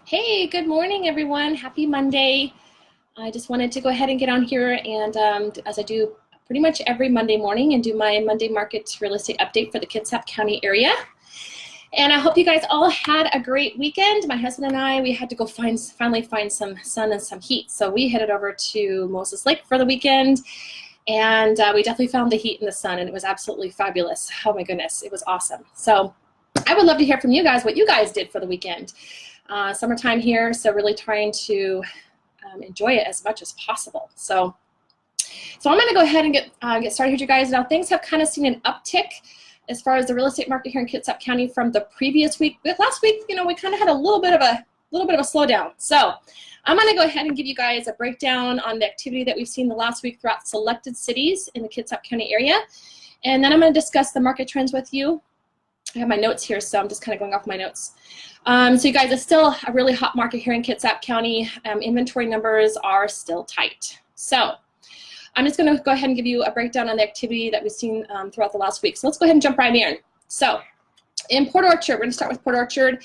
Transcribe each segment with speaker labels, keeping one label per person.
Speaker 1: Hey, good morning, everyone. Happy Monday. I just wanted to go ahead and get on here and as I do pretty much every Monday morning and do my Monday market real estate update for the Kitsap County area. And I hope you guys all had a great weekend. My husband and I, we had to go finally find some sun and some heat. So we headed over to Moses Lake for the weekend, and we definitely found the heat and the sun, and it was absolutely fabulous. Oh my goodness, it was awesome. So I would love to hear from you guys what you guys did for the weekend. Summertime here, so really trying to enjoy it as much as possible. So I'm going to go ahead and get started here, you guys. Now things have kind of seen an uptick as far as the real estate market here in Kitsap County from the previous week. But last week, you know, we kind of had a little bit of a slowdown. So I'm going to go ahead and give you guys a breakdown on the activity that we've seen the last week throughout selected cities in the Kitsap County area, and then I'm going to discuss the market trends with you. I have my notes here, so I'm just kind of going off my notes. So you guys, it's still a really hot market here in Kitsap County. Inventory numbers are still tight. So I'm just going to go ahead and give you a breakdown on the activity that we've seen throughout the last week. So let's go ahead and jump right in. So in Port Orchard, we're going to start with Port Orchard.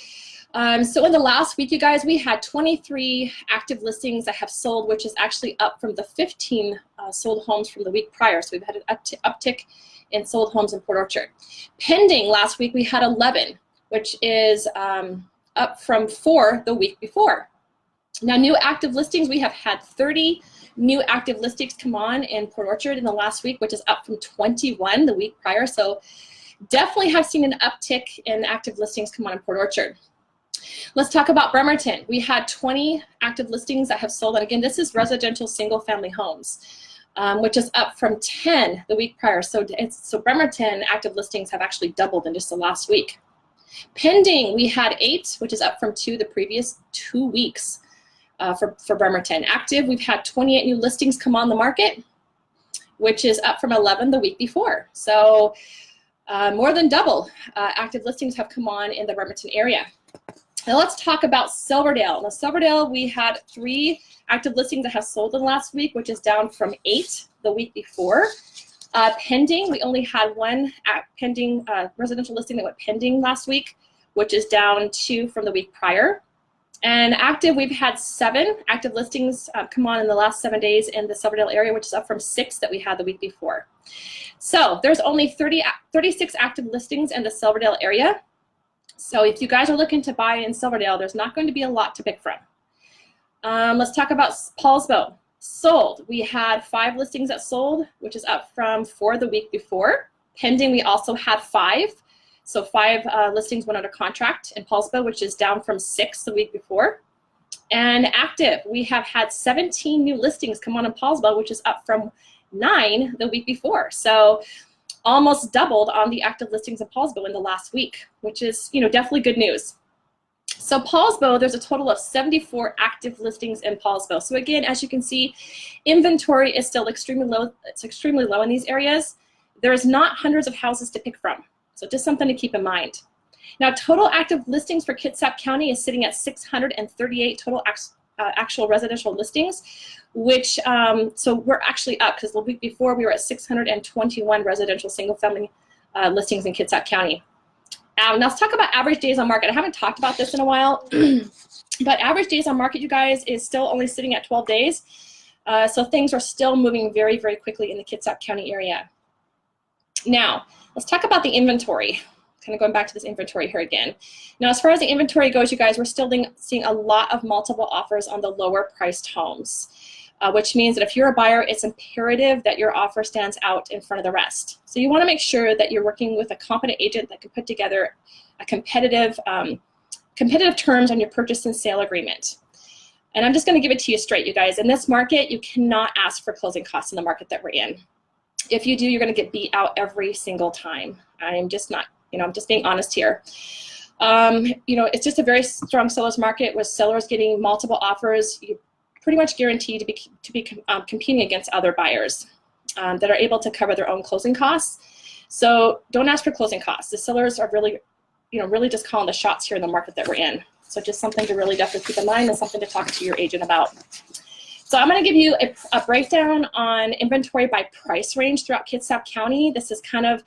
Speaker 1: So in the last week, you guys, we had 23 active listings that have sold, which is actually up from the 15 sold homes from the week prior. So we've had an uptick in sold homes in Port Orchard. Pending last week, we had 11, which is up from 4 the week before. Now, new active listings, we have had 30 new active listings come on in Port Orchard in the last week, which is up from 21 the week prior. So definitely have seen an uptick in active listings come on in Port Orchard. Let's talk about Bremerton. We had 20 active listings that have sold, and again, this is residential single-family homes, which is up from 10 the week prior. So Bremerton active listings have actually doubled in just the last week. Pending, we had 8, which is up from 2 the previous 2 weeks for Bremerton. Active, we've had 28 new listings come on the market, which is up from 11 the week before. So more than double active listings have come on in the Bremerton area. Now let's talk about Silverdale. Now Silverdale, we had 3 active listings that have sold in the last week, which is down from 8 the week before. Pending, we only had 1 pending residential listing that went pending last week, which is down 2 from the week prior. And active, we've had 7 active listings come on in the last 7 days in the Silverdale area, which is up from 6 that we had the week before. So there's only 36 active listings in the Silverdale area. So if you guys are looking to buy in Silverdale, there's not going to be a lot to pick from. Let's talk about Poulsbo. Sold. We had 5 listings that sold, which is up from 4 the week before. Pending, we also had 5. So 5 listings went under contract in Poulsbo, which is down from 6 the week before. And active, we have had 17 new listings come on in Poulsbo, which is up from 9 the week before. So almost doubled on the active listings in Poulsbo in the last week, which is, you know, definitely good news. So Poulsbo, there's a total of 74 active listings in Poulsbo. So again, as you can see, inventory is still extremely low. It's extremely low in these areas. There's not hundreds of houses to pick from. So just something to keep in mind. Now, total active listings for Kitsap County is sitting at 638 total actual residential listings, which, so we're actually up because the week before we were at 621 residential single-family listings in Kitsap County. Now let's talk about average days on market. I haven't talked about this in a while, but average days on market, you guys, is still only sitting at 12 days. So things are still moving very, very quickly in the Kitsap County area. Now, let's talk about the inventory. Kind of going back to this inventory here again. Now, as far as the inventory goes, you guys, we're still seeing a lot of multiple offers on the lower priced homes, which means that if you're a buyer, it's imperative that your offer stands out in front of the rest. So you want to make sure that you're working with a competent agent that can put together a competitive terms on your purchase and sale agreement. And I'm just going to give it to you straight, you guys. In this market, you cannot ask for closing costs in the market that we're in. If you do, you're going to get beat out every single time. I'm just not, you know, I'm just being honest here. You know, it's just a very strong seller's market with sellers getting multiple offers. You pretty much guaranteed to be competing against other buyers that are able to cover their own closing costs. So don't ask for closing costs. The sellers are really, you know, really just calling the shots here in the market that we're in. So just something to really definitely keep in mind and something to talk to your agent about. So I'm going to give you a breakdown on inventory by price range throughout Kitsap County. This is kind of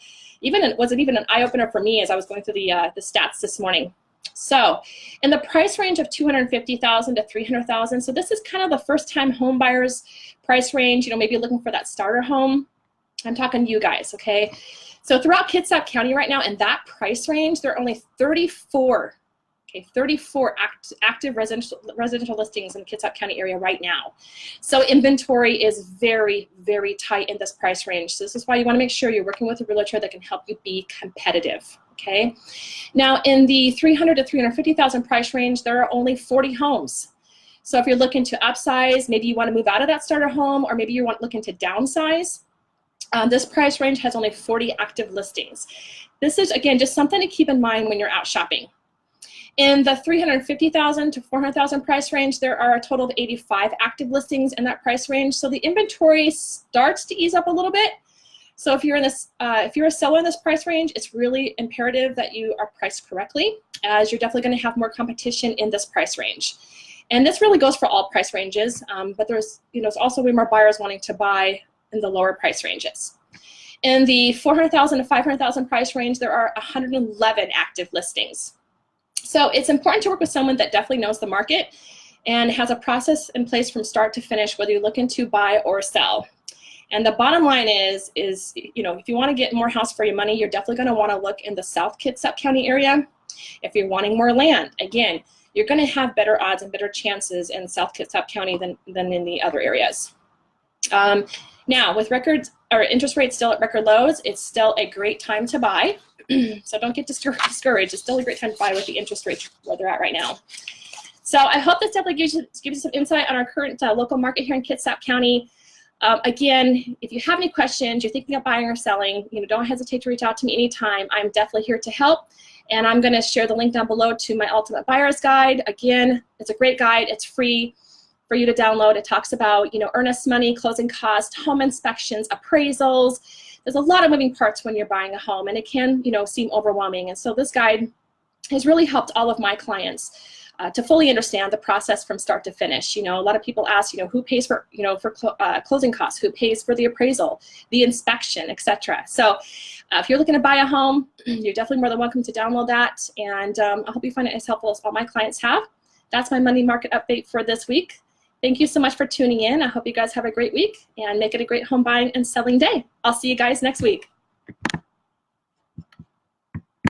Speaker 1: wasn't even an eye-opener for me as I was going through the stats this morning. So in the price range of $250,000 to $300,000, so this is kind of the first time home buyers price range, you know, maybe looking for that starter home. I'm talking to you guys, okay? So throughout Kitsap County right now, in that price range, there are only 34 active residential listings in the Kitsap County area right now. So inventory is very, very tight in this price range. So this is why you want to make sure you're working with a realtor that can help you be competitive, okay? Now in the $300,000 to $350,000 price range, there are only 40 homes. So if you're looking to upsize, maybe you want to move out of that starter home, or maybe you're looking to downsize, this price range has only 40 active listings. This is, again, just something to keep in mind when you're out shopping. In the $350,000 to $400,000 price range, there are a total of 85 active listings in that price range. So the inventory starts to ease up a little bit. So if you're in this, if you're a seller in this price range, it's really imperative that you are priced correctly, as you're definitely going to have more competition in this price range. And this really goes for all price ranges, but there's, you know, there's also way more buyers wanting to buy in the lower price ranges. In the $400,000 to $500,000 price range, there are 111 active listings. So it's important to work with someone that definitely knows the market and has a process in place from start to finish, whether you're looking to buy or sell. And the bottom line is you know, if you want to get more house for your money, you're definitely going to want to look in the South Kitsap County area. If you're wanting more land, again, you're going to have better odds and better chances in South Kitsap County than in the other areas. Now, with interest rates still at record lows, it's still a great time to buy. So don't get discouraged. It's still a great time to buy with the interest rates where they're at right now. So I hope this definitely gives you some insight on our current local market here in Kitsap County. Again, if you have any questions, you're thinking of buying or selling, you know, don't hesitate to reach out to me anytime. I'm definitely here to help. And I'm going to share the link down below to my Ultimate Buyer's Guide. Again, it's a great guide. It's free for you to download. It talks about, you know, earnest money, closing costs, home inspections, appraisals. There's a lot of moving parts when you're buying a home, and it can, you know, seem overwhelming. And so this guide has really helped all of my clients to fully understand the process from start to finish. You know, a lot of people ask, you know, who pays for, you know, for closing costs, who pays for the appraisal, the inspection, etc. So if you're looking to buy a home, you're definitely more than welcome to download that. And I hope you find it as helpful as all my clients have. That's my Monday market update for this week. Thank you so much for tuning in. I hope you guys have a great week and make it a great home buying and selling day. I'll see you guys next week.